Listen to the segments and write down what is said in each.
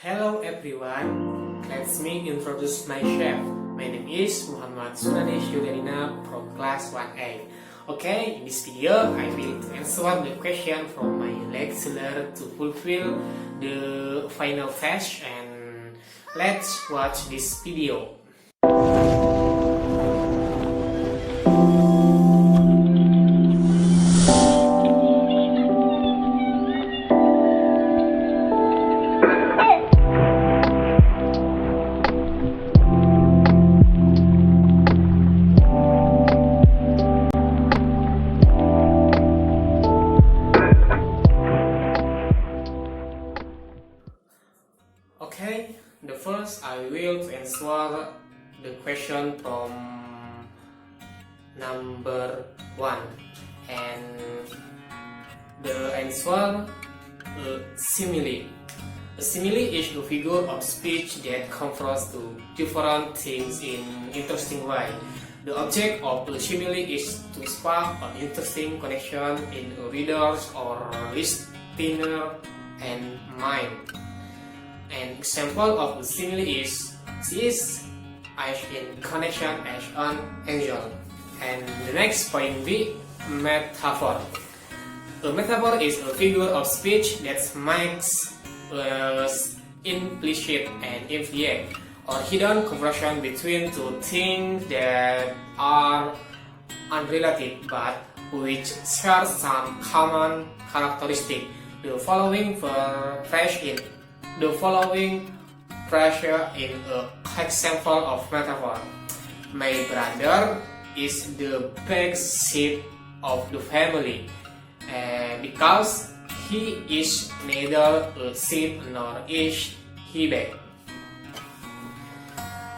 Hello everyone, let me introduce myself. My name is Muhammad Sunani Syudarina from class 1A. Okay, in this video I will answer the question from my lecturer to fulfill the final test, and let's watch this video. Okay, the first I will answer the question from number 1, and the answer simile. A simile is a figure of speech that confronts two different things in interesting way. The object of the simile is to spark an interesting connection in a reader's or listener and mind. An example of the simile is, she is as in connection as an angel. And the next point, b.Metaphor. A metaphor is a figure of speech that makes implicit and implied or hidden conversion between two things that are unrelated but which share some common characteristic. The following pressure in an example of metaphor. My brother is the back seat of the family because he is neither a seat nor is he back.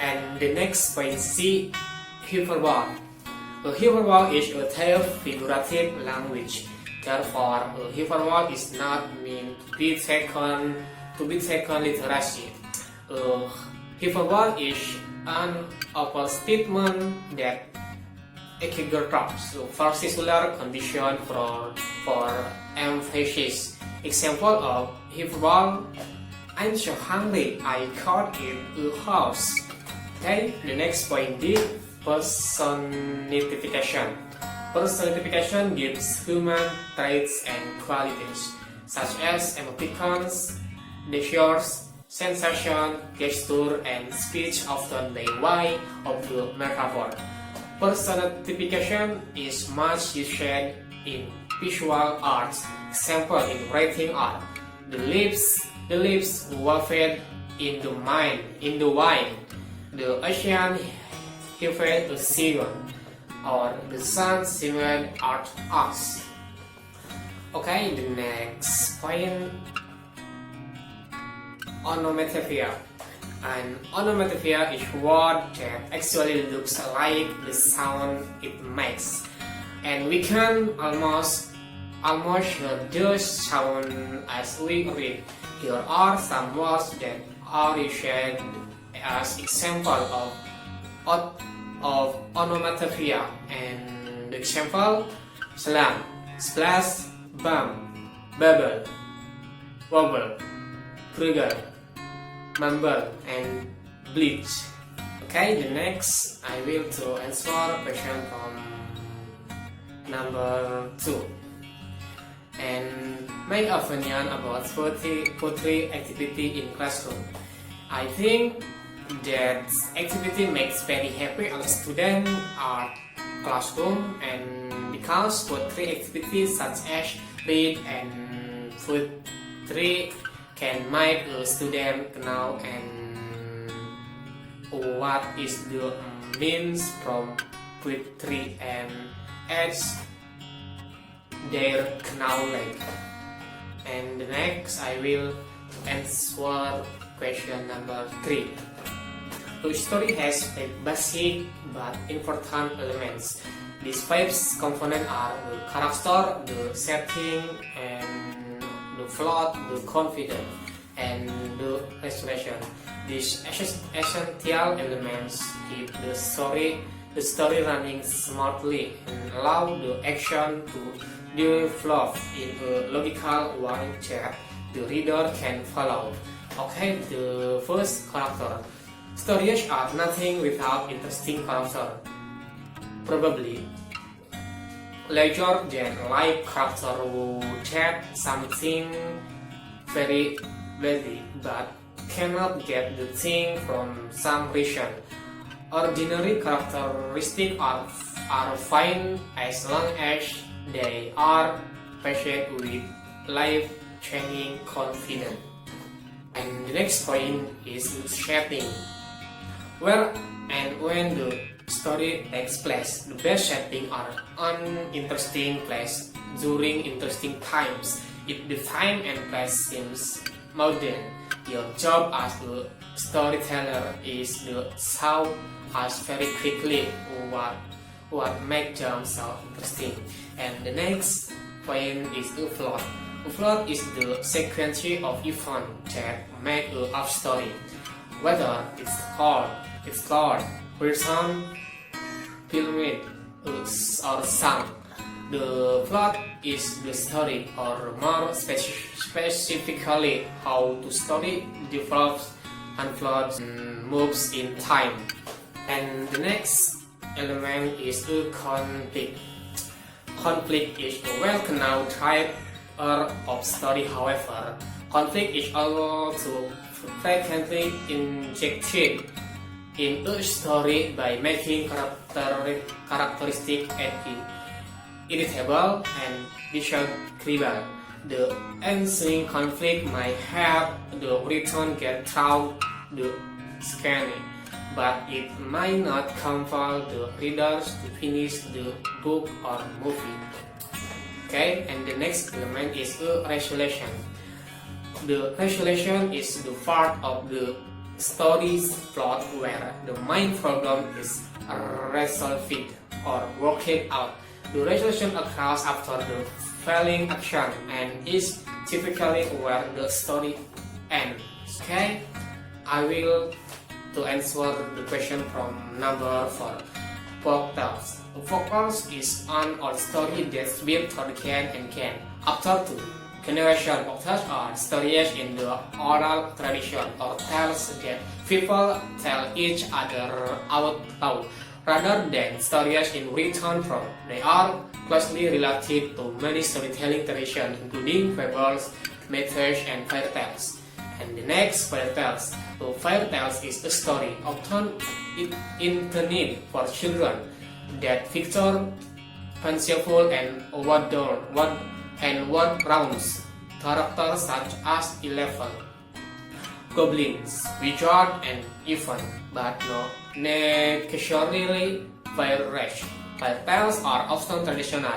And the next point, C. Hyperbole. A hyperbole is a tale figurative language. Therefore, a hyperbole is not meant to be taken literally. Hyperbole is an overstatement that exaggerates a particular condition for emphasis. Example of hyperbole: I'm so hungry, I caught in a house. Okay, the next point is personification. Personification gives human traits and qualities such as emoticons, gestures, sensation, gesture, and speech often by way of the metaphor. Personification is much used in visual arts, example in writing art. The lips wafted in the wine. The ocean heaved a siren, or the sun simulated art us. Okay, the next point, onomatopeia. An onomatopeia is a word that actually looks like the sound it makes, and we can almost hear the sound as we read. Here are some words that are used as example of onomatopeia, and the example: slam, splash, bump, bubble, wobble, trigger, mumble, and bleach. Okay, the next I will to answer question from number 2. And my opinion about poetry activity in classroom. I think that activity makes very happy on student at classroom, and because poetry activities such as read and poetry can make a student know and what is the means from poetry and adds their knowledge. And the next I will answer question number 3. The story has 5 basic but important elements. These 5 components are the character, the setting, and the plot, the confidence, and the restoration. These essential elements keep the story running smoothly and allow the action to develop in a logical way that the reader can follow. Okay, the first character. Stories are nothing without interesting character. Probably larger than life character who chat something very wealthy but cannot get the thing from some reason. Ordinary characteristics are fine as long as they are patient with life-changing confidence. And the next point is setting. Where and when the story takes place, the best setting are uninteresting place during interesting times. If the time and place seems modern, your job as a storyteller is to solve us very quickly what makes them so interesting. And the next point is a plot. A plot is the sequence of events that make a story, whether it's written, filmed, or sung. The plot is the story, or more specifically, how the story develops, unfolds, and moves in time. And the next element is a conflict. Conflict is a well-known type of story. However, conflict is also frequently injected in a story by making characteristic irritable and disagreeable. The ensuing conflict might have the return get through the scanning, but it might not compel the readers to finish the book or movie. Okay, and the next element is a resolution. The resolution is the part of the story's plot where the main problem is resolved or worked out. The resolution occurs after the failing action and is typically where the story ends. Okay, I will to answer the question from number 4. Folktales. Folktales is an old story that's been told again and again. After 2 generations, folktales are stories in the oral tradition or tales that people tell each other out loud, rather than stories in written form. They are closely related to many storytelling traditions, including fables, myths, and fairy tales. And the next, fairy tales. So fairy tales is a story often intended for children that feature fanciful and rounds characters such as elephant, goblins, wizards, and even, but not necessarily fairies. Fairy tales are often traditional.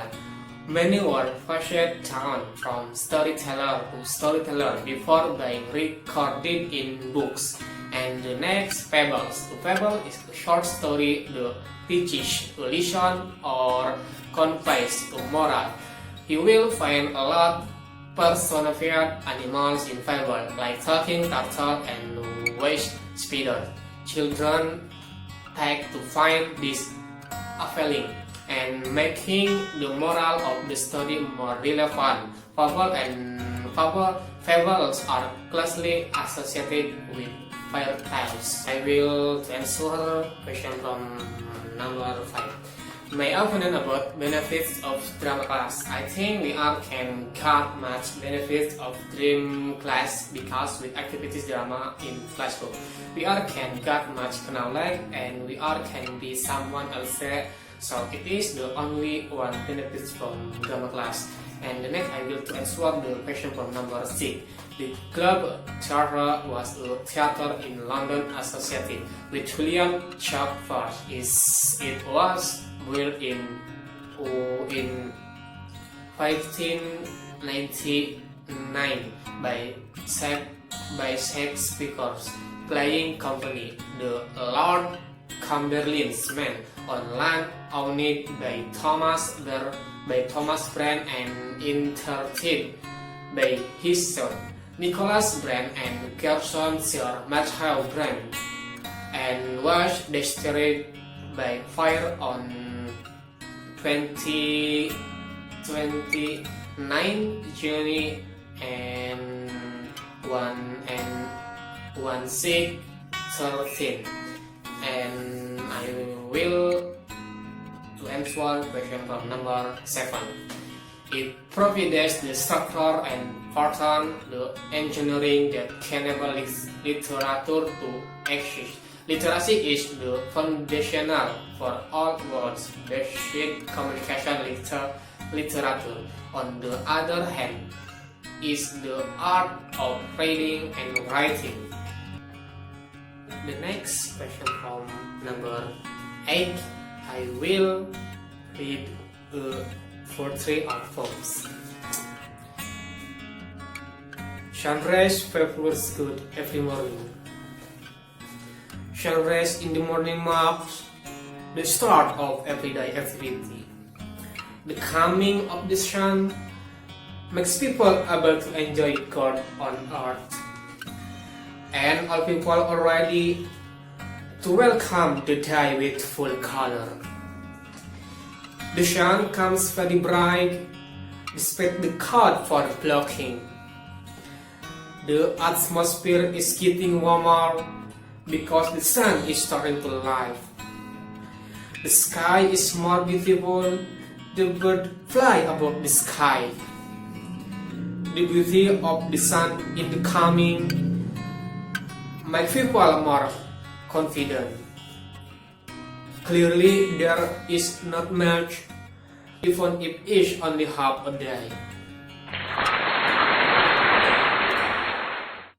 Many were passed down from storyteller to storyteller before being recorded in books. And the next, fables. A fable is a short story that teaches a lesson or conveys a moral. You will find a lot personified animals in fable, like talking turtle and waste spider. Children take to find this appealing and making the moral of the story more relevant. Fables are closely associated with fairy tales. I will answer question from number 5. My opinion about benefits of drama class. I think we all can get much benefits of dream class because with activities drama in classroom, we all can get much knowledge and we all can be someone else. So it is the only one benefits from drama class. And the next I will to answer the question from number 6. The Club Theatre was a theatre in London associated with William Shakespeare. It was built in 1599 by Shakespeare's playing company, the Lord Cumberland's Men, on land owned by Thomas Brand and entertained by his son Nicholas Brand and Gerson Sir Matthew Brand, and was destroyed by fire on 29 June and 1-6-13, and I will to answer question from number 7. It provides the structure and pattern, the engineering that can enable literature to exist. Literacy is the foundational for all words basic communication literature. On the other hand, is the art of reading and writing. The next question from number 8. I will read a poetry of poems. Sunrise favors good every morning. Sunrise in the morning marks the start of everyday activity. The coming of the sun makes people able to enjoy God on earth, and all people are ready to welcome the day with full color. The sun comes very bright despite the cold for blocking. The atmosphere is getting warmer because the sun is starting to light. The sky is more beautiful. The bird fly above the sky. The beauty of the sun in the coming make people more confident. Clearly there is not much, even if it's only half a day.